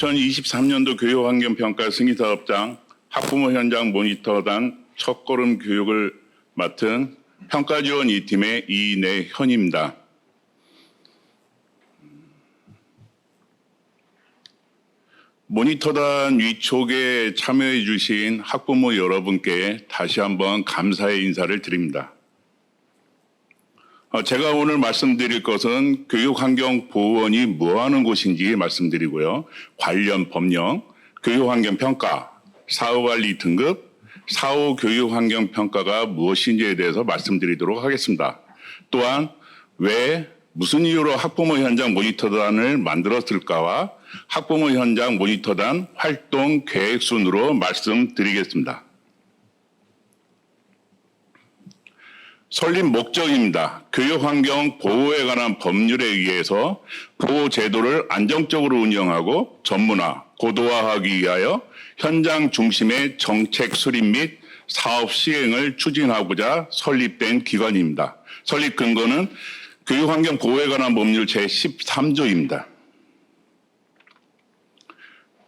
2023년도 교육환경평가 승인사업장 학부모 현장 모니터단 첫걸음 교육을 맡은 평가지원 2팀의 이내현입니다. 모니터단 위촉에 참여해 주신 학부모 여러분께 다시 한번 감사의 인사를 드립니다. 제가 오늘 말씀드릴 것은 교육환경보호원이 뭐하는 곳인지 말씀드리고요. 관련 법령, 교육환경평가, 사후관리 등급, 사후 교육환경평가가 무엇인지에 대해서 말씀드리도록 하겠습니다. 또한 무슨 이유로 학부모 현장 모니터단을 만들었을까와 학부모 현장 모니터단 활동 계획 순으로 말씀드리겠습니다. 설립 목적입니다. 교육환경 보호에 관한 법률에 의해서 보호 제도를 안정적으로 운영하고 전문화, 고도화하기 위하여 현장 중심의 정책 수립 및 사업 시행을 추진하고자 설립된 기관입니다. 설립 근거는 교육환경 보호에 관한 법률 제13조입니다.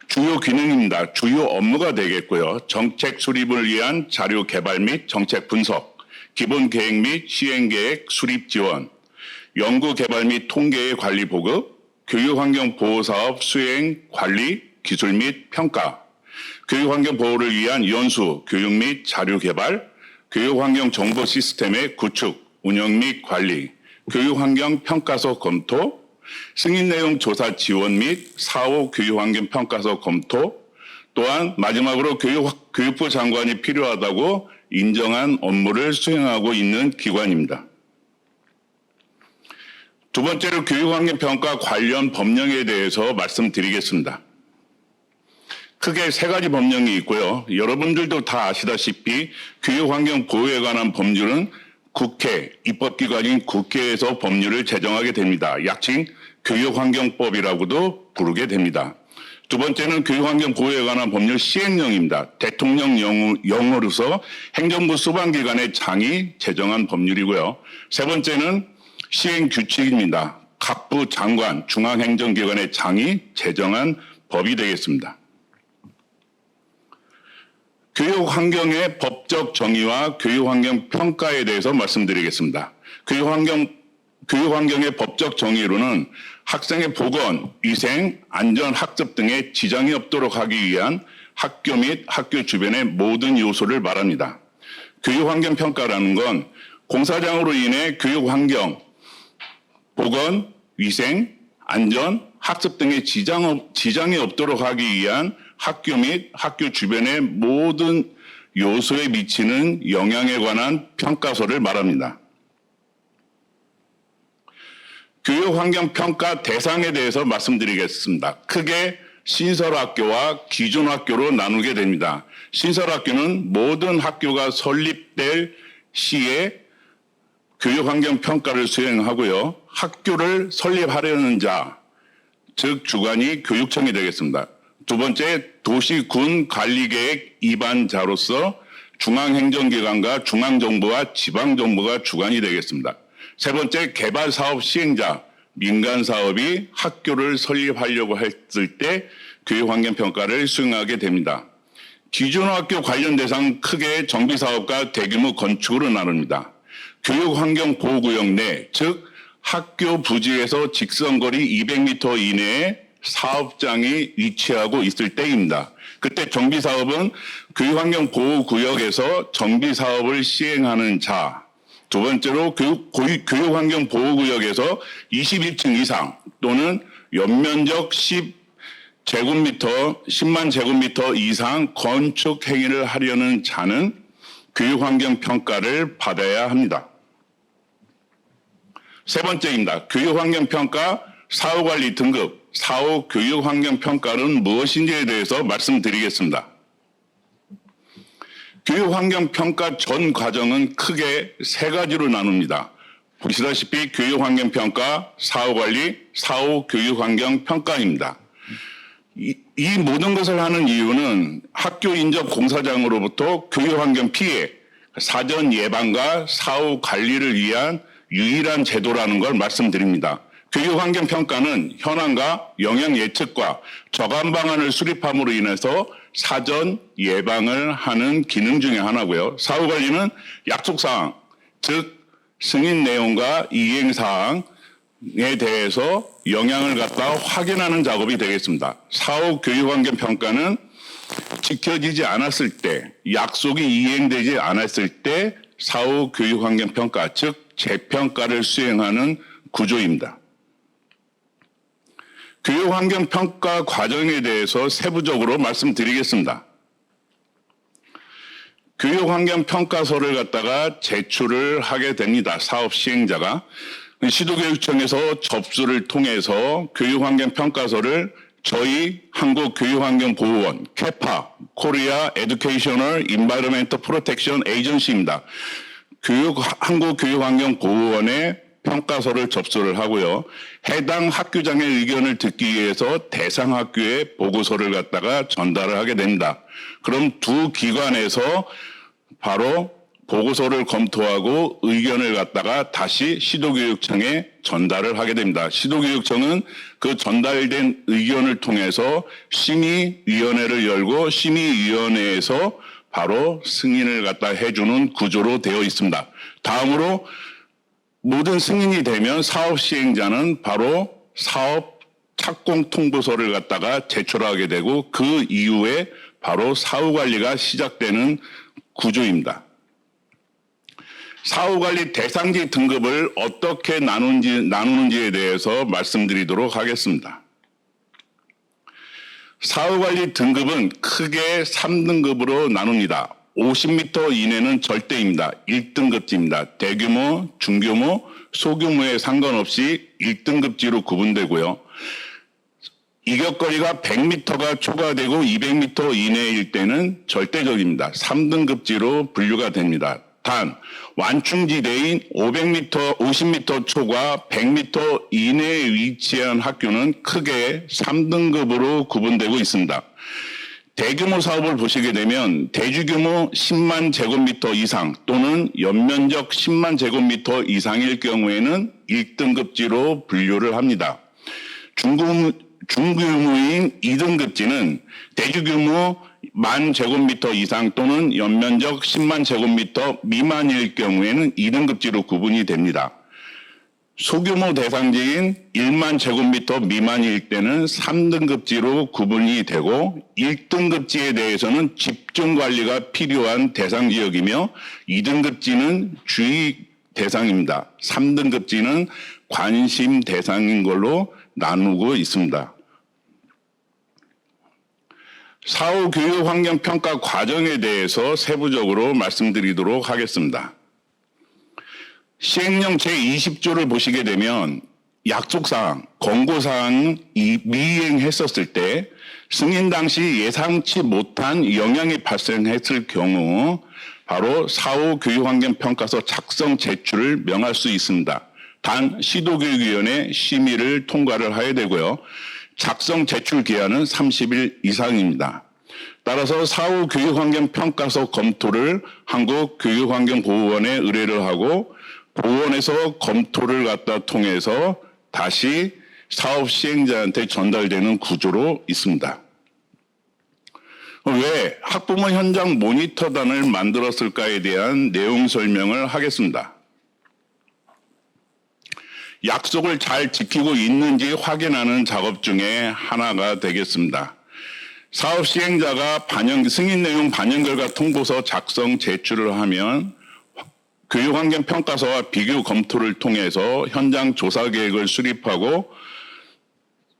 주요 기능입니다. 주요 업무가 되겠고요. 정책 수립을 위한 자료 개발 및 정책 분석, 기본 계획 및 시행 계획 수립 지원, 연구 개발 및 통계의 관리 보급, 교육환경 보호 사업 수행 관리, 기술 및 평가, 교육환경 보호를 위한 연수, 교육 및 자료 개발, 교육환경 정보 시스템의 구축, 운영 및 관리, 교육환경 평가서 검토, 승인 내용 조사 지원 및 사후 교육환경 평가서 검토, 또한 마지막으로 교육부 장관이 필요하다고 인정한 업무를 수행하고 있는 기관입니다. 두 번째로 교육환경평가 관련 법령에 대해서 말씀드리겠습니다. 크게 세 가지 법령이 있고요. 여러분들도 다 아시다시피 교육환경 보호에 관한 법률은 국회, 입법기관인 국회에서 법률을 제정하게 됩니다. 약칭 교육환경법이라고도 부르게 됩니다. 두 번째는 교육환경 보호에 관한 법률 시행령입니다. 대통령령으로서 행정부 수반기관의 장이 제정한 법률이고요. 세 번째는 시행규칙입니다. 각부 장관, 중앙행정기관의 장이 제정한 법이 되겠습니다. 교육환경의 법적 정의와 교육환경 평가에 대해서 말씀드리겠습니다. 교육환경의 법적 정의로는 학생의 보건, 위생, 안전, 학습 등의 지장이 없도록 하기 위한 학교 및 학교 주변의 모든 요소를 말합니다. 교육환경 평가라는 건 공사장으로 인해 교육환경, 보건, 위생, 안전, 학습 등의 지장이 없도록 하기 위한 학교 및 학교 주변의 모든 요소에 미치는 영향에 관한 평가서를 말합니다. 교육환경평가 대상에 대해서 말씀드리겠습니다. 크게 신설학교와 기존학교로 나누게 됩니다. 신설학교는 모든 학교가 설립될 시에 교육환경평가를 수행하고요. 학교를 설립하려는 자, 즉 주관이 교육청이 되겠습니다. 두 번째, 도시군 관리계획 입안자로서 중앙행정기관과 중앙정부와 지방정부가 주관이 되겠습니다. 세 번째, 개발사업 시행자, 민간사업이 학교를 설립하려고 했을 때 교육환경평가를 수행하게 됩니다. 기존학교 관련 대상 크게 정비사업과 대규모 건축으로 나눕니다. 교육환경보호구역 내, 즉 학교 부지에서 직선거리 200m 이내에 사업장이 위치하고 있을 때입니다. 그때 정비사업은 교육환경보호구역에서 정비사업을 시행하는 자, 두 번째로 교육환경보호구역에서 21층 이상 또는 연면적 10만 제곱미터 이상 건축 행위를 하려는 자는 교육환경평가를 받아야 합니다. 세 번째입니다. 교육환경평가 사후관리 등급, 사후 교육환경평가는 무엇인지에 대해서 말씀드리겠습니다. 교육환경평가 전 과정은 크게 세 가지로 나눕니다. 보시다시피 교육환경평가, 사후관리, 사후 교육환경평가입니다. 이 모든 것을 하는 이유는 학교 인접 공사장으로부터 교육환경 피해, 사전 예방과 사후 관리를 위한 유일한 제도라는 걸 말씀드립니다. 교육환경평가는 현황과 영향 예측과 저감 방안을 수립함으로 인해서 사전 예방을 하는 기능 중에 하나고요. 사후관리는 약속사항, 즉 승인 내용과 이행사항에 대해서 영향을 갖다 확인하는 작업이 되겠습니다. 사후 교육환경평가는 지켜지지 않았을 때, 약속이 이행되지 않았을 때 사후 교육환경평가, 즉 재평가를 수행하는 구조입니다. 교육환경평가 과정에 대해서 세부적으로 말씀드리겠습니다. 교육환경평가서를 갖다가 제출을 하게 됩니다. 사업 시행자가. 시도교육청에서 접수를 통해서 교육환경평가서를 저희 한국교육환경보호원, 캐파, 코리아 에듀케이셔널 인바이러멘트 프로텍션 에이전시입니다. 한국교육환경보호원에 평가서를 접수를 하고요. 해당 학교장의 의견을 듣기 위해서 대상 학교에 보고서를 갖다가 전달을 하게 됩니다. 그럼 두 기관에서 바로 보고서를 검토하고 의견을 갖다가 다시 시도교육청에 전달을 하게 됩니다. 시도교육청은 그 전달된 의견을 통해서 심의위원회를 열고 심의위원회에서 바로 승인을 갖다 해주는 구조로 되어 있습니다. 다음으로 모든 승인이 되면 사업 시행자는 바로 사업 착공 통보서를 갖다가 제출하게 되고 그 이후에 바로 사후관리가 시작되는 구조입니다. 사후관리 대상지 등급을 어떻게 나누는지에 대해서 말씀드리도록 하겠습니다. 사후관리 등급은 크게 3등급으로 나눕니다. 50m 이내는 절대입니다. 1등급지입니다. 대규모, 중규모, 소규모에 상관없이 1등급지로 구분되고요. 이격거리가 100m가 초과되고 200m 이내일 때는 절대적입니다. 3등급지로 분류가 됩니다. 단 완충지대인 500m, 50m 초과 100m 이내에 위치한 학교는 크게 3등급으로 구분되고 있습니다. 대규모 사업을 보시게 되면 대주규모 10만 제곱미터 이상 또는 연면적 10만 제곱미터 이상일 경우에는 1등급지로 분류를 합니다. 중규모인 2등급지는 대주규모 10,000 제곱미터 이상 또는 연면적 10만 제곱미터 미만일 경우에는 2등급지로 구분이 됩니다. 소규모 대상지인 1만 제곱미터 미만일 때는 3등급지로 구분이 되고 1등급지에 대해서는 집중관리가 필요한 대상지역이며 2등급지는 주의 대상입니다. 3등급지는 관심 대상인 걸로 나누고 있습니다. 사후 교육환경평가 과정에 대해서 세부적으로 말씀드리도록 하겠습니다. 시행령 제20조를 보시게 되면 약속사항, 권고사항 미이행했었을 때 승인 당시 예상치 못한 영향이 발생했을 경우 바로 사후 교육환경평가서 작성 제출을 명할 수 있습니다. 단 시도교육위원회 심의를 통과를 해야 되고요. 작성 제출 기한은 30일 이상입니다. 따라서 사후 교육환경평가서 검토를 한국교육환경보호원에 의뢰를 하고 보원에서 검토를 갖다 통해서 다시 사업 시행자한테 전달되는 구조로 있습니다. 왜 학부모 현장 모니터단을 만들었을까에 대한 내용 설명을 하겠습니다. 약속을 잘 지키고 있는지 확인하는 작업 중에 하나가 되겠습니다. 사업 시행자가 승인 내용 반영 결과 통보서 작성 제출을 하면 교육환경평가서와 비교 검토를 통해서 현장 조사계획을 수립하고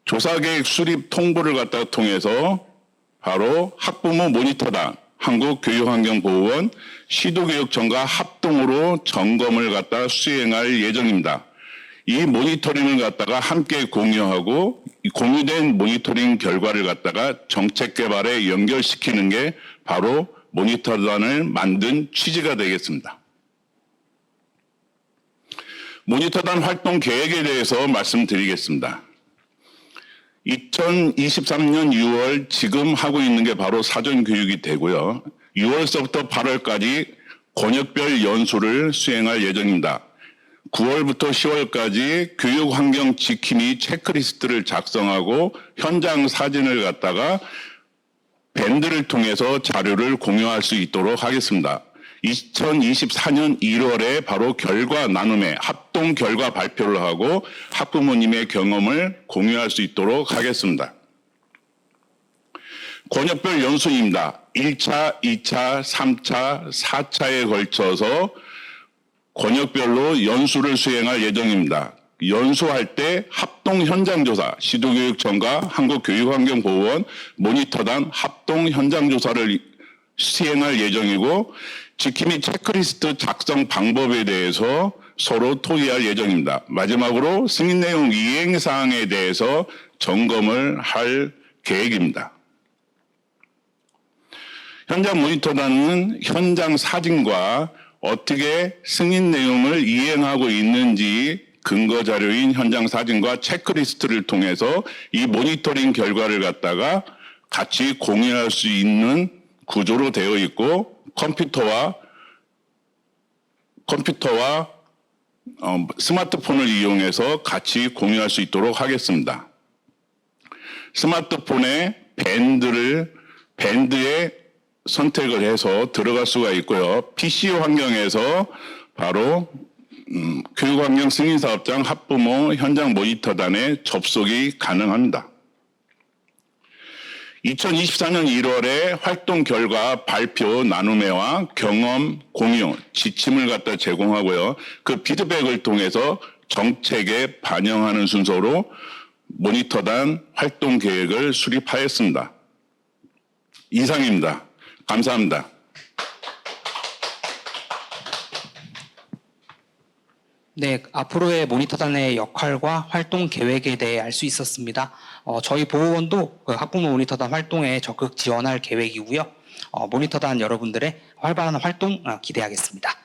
조사계획 수립 통보를 갖다 통해서 바로 학부모 모니터단, 한국교육환경보호원, 시도교육청과 합동으로 점검을 갖다 수행할 예정입니다. 이 모니터링을 갖다가 함께 공유하고 공유된 모니터링 결과를 갖다가 정책 개발에 연결시키는 게 바로 모니터단을 만든 취지가 되겠습니다. 모니터단 활동 계획에 대해서 말씀드리겠습니다. 2023년 6월 지금 하고 있는 게 바로 사전교육이 되고요. 6월서부터 8월까지 권역별 연수를 수행할 예정입니다. 9월부터 10월까지 교육 환경 지킴이 체크리스트를 작성하고 현장 사진을 갖다가 밴드를 통해서 자료를 공유할 수 있도록 하겠습니다. 2024년 1월에 바로 결과 나눔회, 합동 결과 발표를 하고 학부모님의 경험을 공유할 수 있도록 하겠습니다. 권역별 연수입니다. 1차, 2차, 3차, 4차에 걸쳐서 권역별로 연수를 수행할 예정입니다. 연수할 때 합동 현장조사, 시도교육청과 한국교육환경보호원, 모니터단 합동 현장조사를 시행할 예정이고 지킴이 체크리스트 작성 방법에 대해서 서로 토의할 예정입니다. 마지막으로 승인 내용 이행 사항에 대해서 점검을 할 계획입니다. 현장 모니터단은 현장 사진과 어떻게 승인 내용을 이행하고 있는지 근거 자료인 현장 사진과 체크리스트를 통해서 이 모니터링 결과를 갖다가 같이 공유할 수 있는 구조로 되어 있고 컴퓨터와 스마트폰을 이용해서 같이 공유할 수 있도록 하겠습니다. 스마트폰에 밴드에 선택을 해서 들어갈 수가 있고요. PC 환경에서 바로 교육환경 승인사업장 학부모 현장 모니터단에 접속이 가능합니다. 2024년 1월에 활동 결과 발표 나눔회와 경험 공유, 지침을 갖다 제공하고요. 그 피드백을 통해서 정책에 반영하는 순서로 모니터단 활동 계획을 수립하였습니다. 이상입니다. 감사합니다. 네, 앞으로의 모니터단의 역할과 활동 계획에 대해 알 수 있었습니다. 저희 보호원도 그 학부모 모니터단 활동에 적극 지원할 계획이고요. 모니터단 여러분들의 활발한 활동 기대하겠습니다.